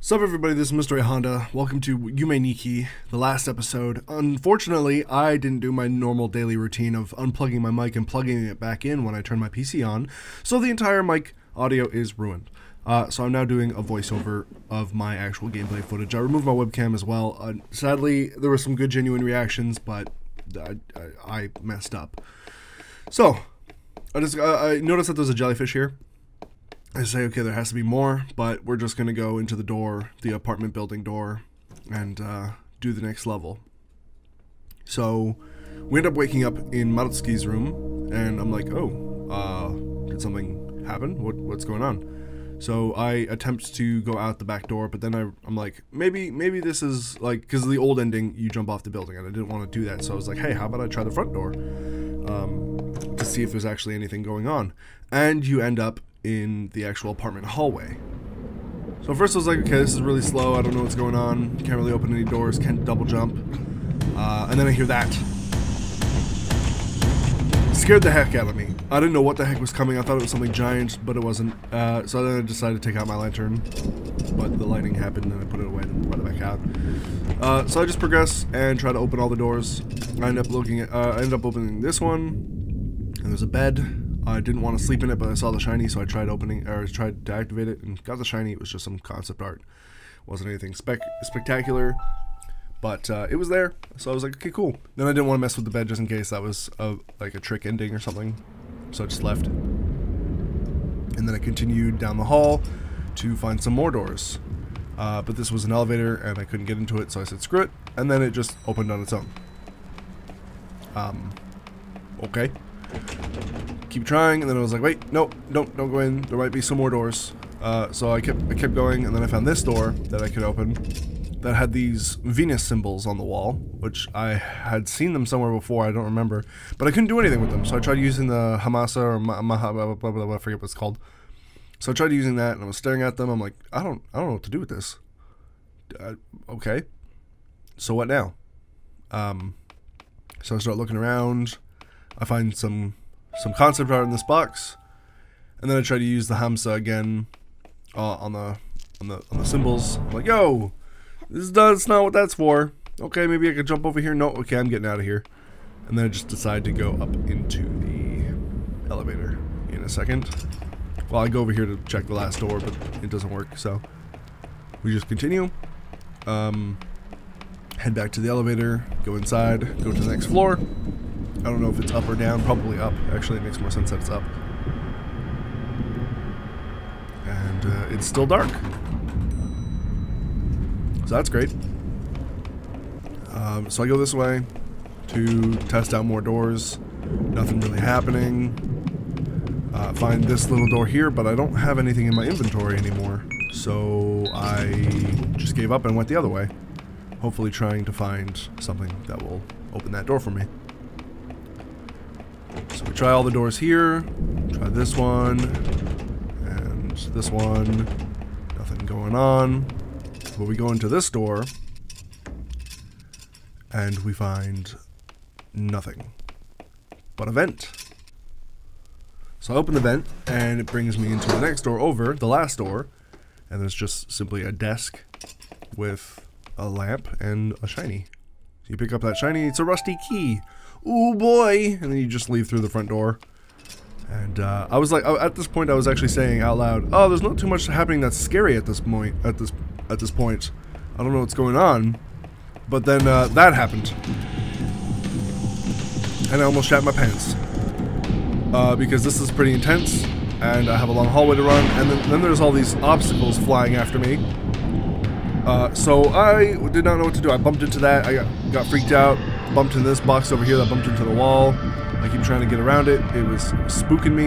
Sup everybody, this is Mr. Honda. Welcome to Yume Nikki, the last episode. Unfortunately, I didn't do my normal daily routine of unplugging my mic and plugging it back in when I turn my PC on, so the entire mic audio is ruined. So I'm now doing a voiceover of my actual gameplay footage. I removed my webcam as well. Sadly, there were some good genuine reactions, but I messed up. So, I noticed that there's a jellyfish here. I say, okay, there has to be more, but we're just going to go into the door, the apartment building door, and do the next level. So, we end up waking up in Marutsuki's room, and I'm like, oh, did something happen? What's going on? So, I attempt to go out the back door, but then I'm like, maybe this is, like, because of the old ending, you jump off the building, and I didn't want to do that, so I was like, hey, how about I try the front door, to see if there's actually anything going on. And you end up in the actual apartment hallway. So first I was like, okay, this is really slow, I don't know what's going on, can't really open any doors, can't double jump, and then I hear that. It scared the heck out of me. I didn't know what the heck was coming. I thought it was something giant, but it wasn't. So then I decided to take out my lantern, but the lightning happened and I put it away and brought it back out. So I just progress and try to open all the doors. I end up opening this one, and there's a bed. I didn't want to sleep in it, but I saw the shiny, so I tried to activate it and got the shiny. It was just some concept art. Wasn't anything spectacular, but it was there. So I was like, okay, cool. Then I didn't want to mess with the bed just in case that was like a trick ending or something. So I just left. And then I continued down the hall to find some more doors. But this was an elevator and I couldn't get into it, so I said screw it. And then it just opened on its own. Okay. Keep trying, and then I was like, wait, no, don't go in. There might be some more doors. So I kept going, and then I found this door that I could open that had these Venus symbols on the wall, which I had seen them somewhere before. I don't remember, but I couldn't do anything with them. So I tried using the Hamasa or Maha, blah, blah, blah, I forget what it's called. So I tried using that, and I was staring at them. I'm like, I don't know what to do with this. Okay, so what now? So I start looking around. I find some concept art in this box, and then I try to use the Hamsa again on the symbols. I'm like, yo, that's not what that's for. Okay, maybe I could jump over here. No, okay, I'm getting out of here. And then I just decide to go up into the elevator in a second. Well, I go over here to check the last door, but it doesn't work, so we just continue. Head back to the elevator, go inside, go to the next floor. I don't know if it's up or down, probably up. Actually, it makes more sense that it's up. And it's still dark. So that's great. So I go this way to test out more doors. Nothing really happening. Find this little door here, but I don't have anything in my inventory anymore. So I just gave up and went the other way. Hopefully trying to find something that will open that door for me. So we try all the doors here, try this one, and this one, nothing going on. But we go into this door, and we find nothing but a vent. So I open the vent, and it brings me into the next door over, the last door, and there's just simply a desk with a lamp and a shiny. So you pick up that shiny, it's a rusty key. Ooh boy! And then you just leave through the front door. And I was like, at this point, I was actually saying out loud, "Oh, there's not too much happening that's scary at this point. At this point, I don't know what's going on." But then that happened, and I almost shat my pants because this is pretty intense, and I have a long hallway to run, and then there's all these obstacles flying after me. So I did not know what to do. I bumped into that. I got freaked out. Bumped into this box over here that bumped into the wall. I keep trying to get around it. It was spooking me.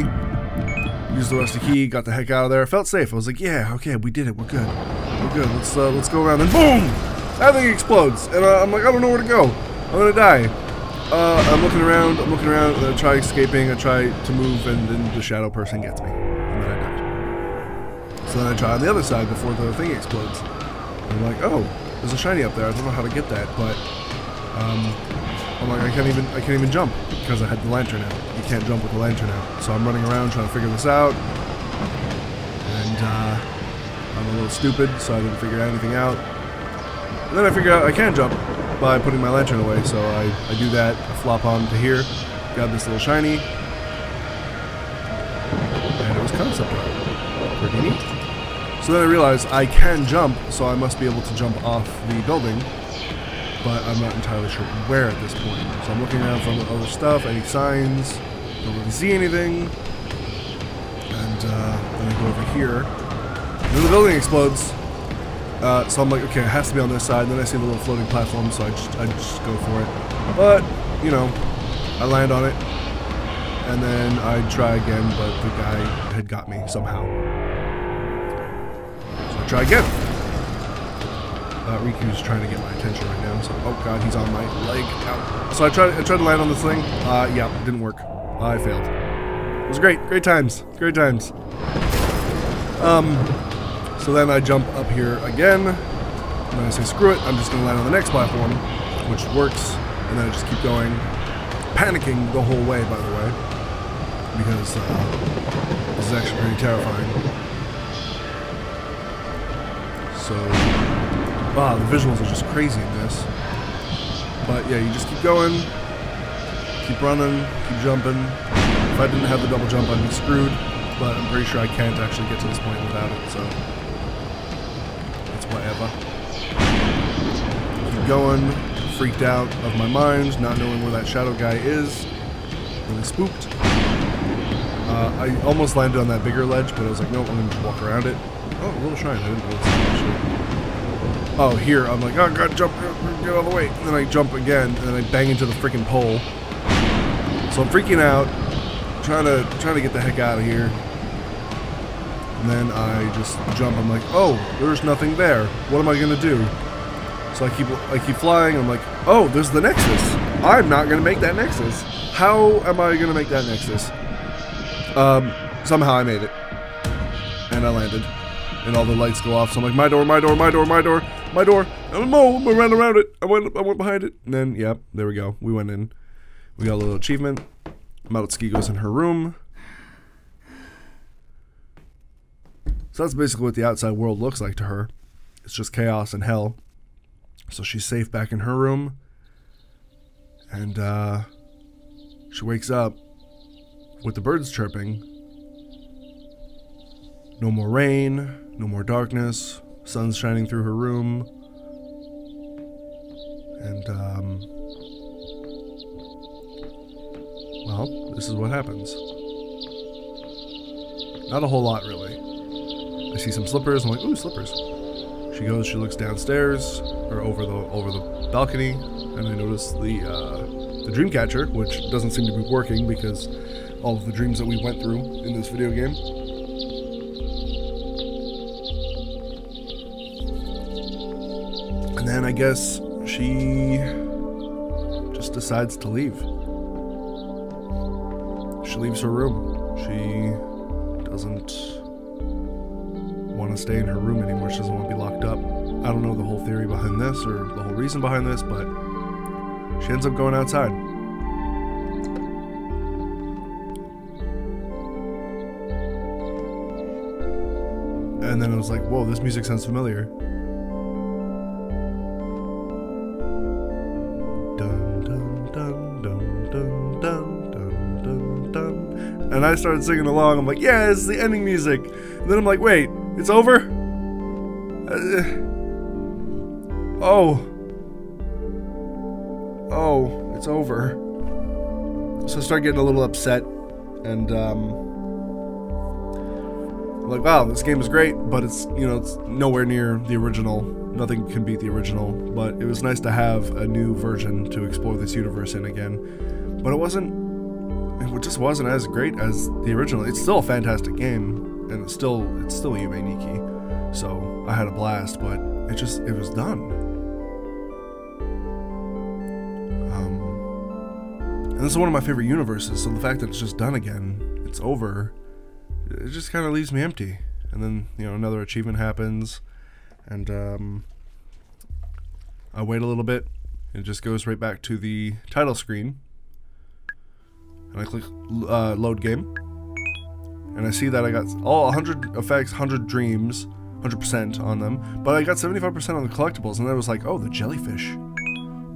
Used the rusty key. Got the heck out of there. I felt safe. I was like, yeah, okay, we did it. We're good. We're good. Let's go around. Then boom! That thing explodes. And I'm like, I don't know where to go. I'm gonna die. I'm looking around. And I try escaping. I try to move, and then the shadow person gets me. And then I died. So then I try on the other side before the thing explodes. I'm like, oh, there's a shiny up there. I don't know how to get that, but I'm like, I can't even jump because I had the lantern out. You can't jump with the lantern out. So I'm running around trying to figure this out, and I'm a little stupid, so I didn't figure anything out. And then I figured out I can jump by putting my lantern away, so I do that. I flop onto here, grab this little shiny, and it was concept art. Pretty neat. So then I realized I can jump, so I must be able to jump off the building, but I'm not entirely sure where at this point. So I'm looking around for other stuff, any signs, don't really see anything, and then I go over here, and then the building explodes. So I'm like, okay, it has to be on this side, and then I see the little floating platform, so I just go for it. But, you know, I land on it, and then I try again, but the guy had got me somehow. So I try again. Riku's trying to get my attention right now, so, oh god, he's on my leg. Ow. So I tried to land on this thing. Yeah, it didn't work. I failed. It was great. Great times. Great times. So then I jump up here again, and then I say, screw it, I'm just going to land on the next platform, which works, and then I just keep going, panicking the whole way, by the way, because this is actually pretty terrifying. So, wow, the visuals are just crazy in this. But yeah, you just keep going, keep running, keep jumping. If I didn't have the double jump, I'd be screwed, but I'm pretty sure I can't actually get to this point without it, so it's whatever. Keep going, freaked out of my mind, not knowing where that shadow guy is, really spooked. I almost landed on that bigger ledge, but I was like, nope, I'm going to walk around it. Oh, a little shrine, I didn't notice that actually. Oh, here, I'm like, oh god, jump, get out of the way. And then I jump again, and then I bang into the freaking pole. So I'm freaking out, trying to get the heck out of here. And then I just jump, I'm like, oh, there's nothing there. What am I gonna do? So I keep flying, I'm like, oh, there's the Nexus. I'm not gonna make that Nexus. How am I gonna make that Nexus? Somehow I made it. And I landed. And all the lights go off, so I'm like, my door, my door, my door, my door, my door. And I ran around it. I went behind it. And then, yep, there we go. We went in. We got a little achievement. Malutsuki goes in her room. So that's basically what the outside world looks like to her. It's just chaos and hell. So she's safe back in her room. And she wakes up with the birds chirping. No more rain, no more darkness, sun's shining through her room. And well, this is what happens. Not a whole lot, really. I see some slippers. I'm like, ooh, slippers. She goes. She looks downstairs or over the balcony, and I notice the dream catcher, which doesn't seem to be working because all of the dreams that we went through in this video game. And then I guess she just decides to leave. She leaves her room. She doesn't want to stay in her room anymore. She doesn't want to be locked up. I don't know the whole theory behind this or the whole reason behind this, but she ends up going outside. And then I was like, whoa, this music sounds familiar. Dun, dun, dun, dun, dun, dun, dun, dun, dun. And I started singing along. I'm like, yeah, it's the ending music. And then I'm like, wait, it's over? Oh, it's over. So I started getting a little upset. And I'm like, wow, this game is great, but it's, you know, it's nowhere near the original. Nothing can beat the original, but it was nice to have a new version to explore this universe in again. But it just wasn't as great as the original. It's still a fantastic game, and it's still Yume Nikki. So I had a blast, but it was done. And this is one of my favorite universes, so the fact that it's just done again, it's over, it just kind of leaves me empty. And then, you know, another achievement happens, and I wait a little bit, and it just goes right back to the title screen. And I click load game, and I see that I got all 100 effects, 100 dreams, 100% on them, but I got 75% on the collectibles, and then I was like, oh, the jellyfish.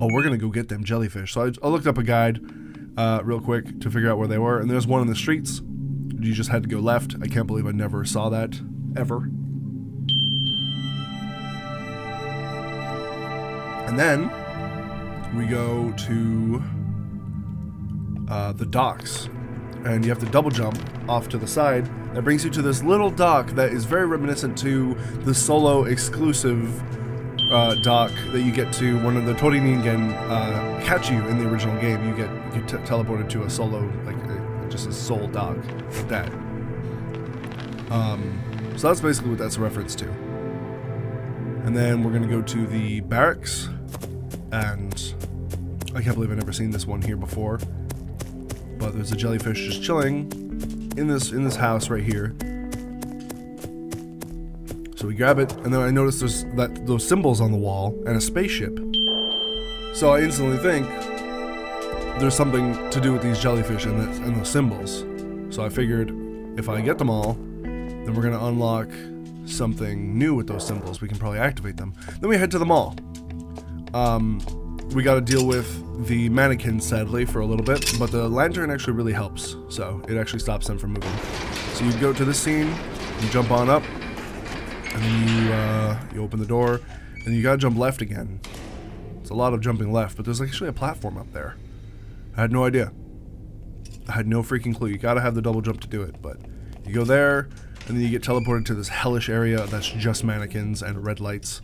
Oh, we're gonna go get them jellyfish. So I looked up a guide real quick to figure out where they were, and there's one in the streets. You just had to go left. I can't believe I never saw that, ever. And then we go to the docks, and you have to double jump off to the side. That brings you to this little dock that is very reminiscent to the solo exclusive dock that you get to when the Toriningen catch you in the original game. You get teleported to a solo, like just a soul dock like that. So that's basically what that's a reference to. And then we're gonna go to the barracks, and I can't believe I've never seen this one here before. But there's a jellyfish just chilling in this house right here. So we grab it, and then I notice there's those symbols on the wall and a spaceship. So I instantly think there's something to do with these jellyfish and those symbols. So I figured if I get them all, then we're gonna unlock something new with those symbols. We can probably activate them. Then we head to the mall. We got to deal with the mannequins, sadly, for a little bit, but the lantern actually really helps, so it actually stops them from moving. So you go to this scene, you jump on up, and then you open the door, and you gotta jump left again. It's a lot of jumping left, but there's actually a platform up there. I had no idea. I had no freaking clue. You gotta have the double jump to do it, but you go there, and then you get teleported to this hellish area that's just mannequins and red lights.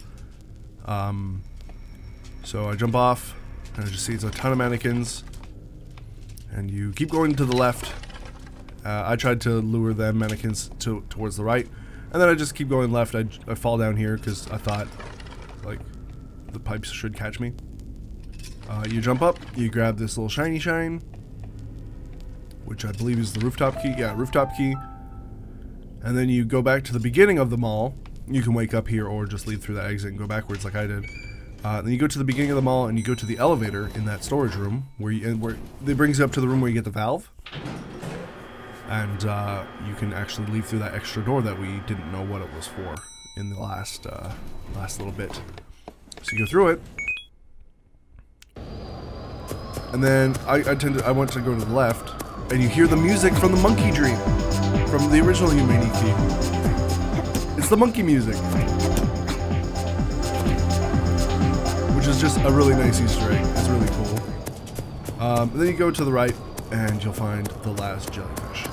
So I jump off, and I just see it's a ton of mannequins, and you keep going to the left. I tried to lure them mannequins towards the right, and then I just keep going left. I fall down here because I thought, like, the pipes should catch me. You jump up, you grab this little shiny shine, which I believe is the rooftop key. Yeah, rooftop key. And then you go back to the beginning of the mall. You can wake up here or just leave through the exit and go backwards like I did. Then you go to the beginning of the mall and you go to the elevator in that storage room where it brings you up to the room where you get the valve. And you can actually leave through that extra door that we didn't know what it was for in the last little bit. So you go through it. And then I want to go to the left, and you hear the music from the Monkey Dream, from the original Yume Nikki. It's the monkey music, which is just a really nice Easter egg. It's really cool. Then you go to the right, and you'll find the last jellyfish.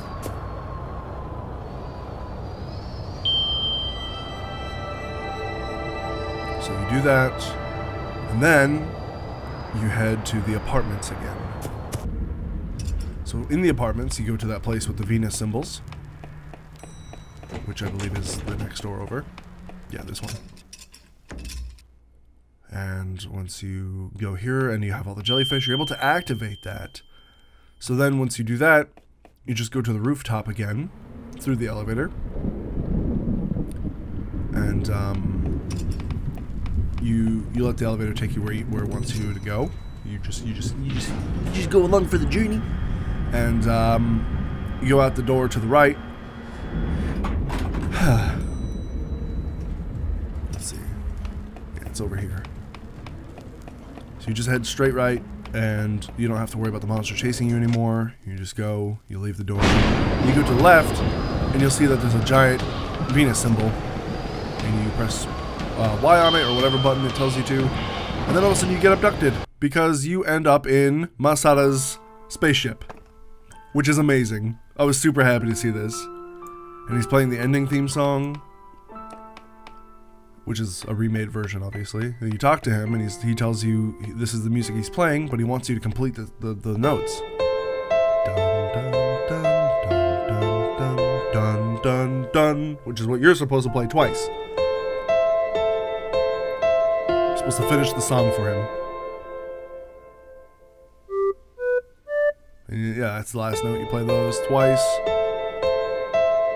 So you do that, and then you head to the apartments again. So in the apartments, you go to that place with the Venus symbols, which I believe is the next door over. Yeah, this one. And once you go here and you have all the jellyfish, you're able to activate that. So then once you do that, you just go to the rooftop again through the elevator. And you let the elevator take you where it wants you to go. You just go along for the journey. And you go out the door to the right. Let's see. Yeah, it's over here. So you just head straight right, and you don't have to worry about the monster chasing you anymore. You just go, you leave the door. You go to the left, and you'll see that there's a giant Venus symbol. And you press Y on it, or whatever button it tells you to. And then all of a sudden you get abducted, because you end up in Masada's spaceship. Which is amazing. I was super happy to see this. And he's playing the ending theme song, which is a remade version, obviously. And you talk to him, and he tells you this is the music he's playing, but he wants you to complete the notes. Dun, dun, dun, dun, dun, dun, dun, dun, which is what you're supposed to play twice. You're supposed to finish the song for him. And yeah, that's the last note. You play those twice.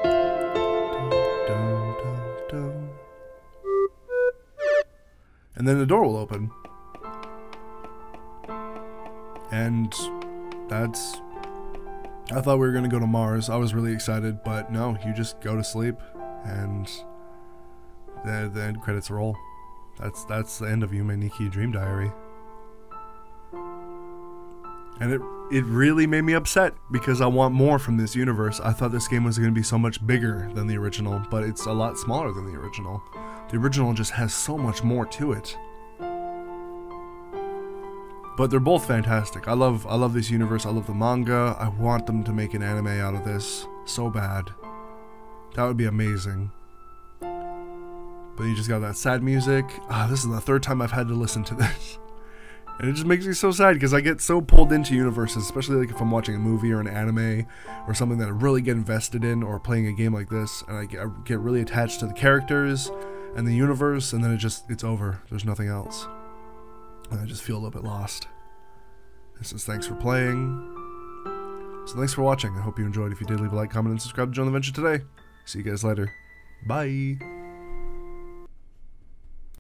Dun, dun, dun. And then the door will open. And that's... I thought we were going to go to Mars. I was really excited, but no, you just go to sleep. And The end credits roll. That's the end of Yume Nikki Dream Diary. And it really made me upset because I want more from this universe. I thought this game was going to be so much bigger than the original, but it's a lot smaller than the original. The original just has so much more to it. But they're both fantastic. I love this universe. I love the manga. I want them to make an anime out of this so bad. That would be amazing. But you just got that sad music. This is the third time I've had to listen to this. And it just makes me so sad because I get so pulled into universes, especially like if I'm watching a movie or an anime or something that I really get invested in, or playing a game like this, and I get really attached to the characters and the universe, and then it's over. There's nothing else. And I just feel a little bit lost. This is thanks for playing. So thanks for watching. I hope you enjoyed. If you did, leave a like, comment, and subscribe to join the adventure today. See you guys later. Bye.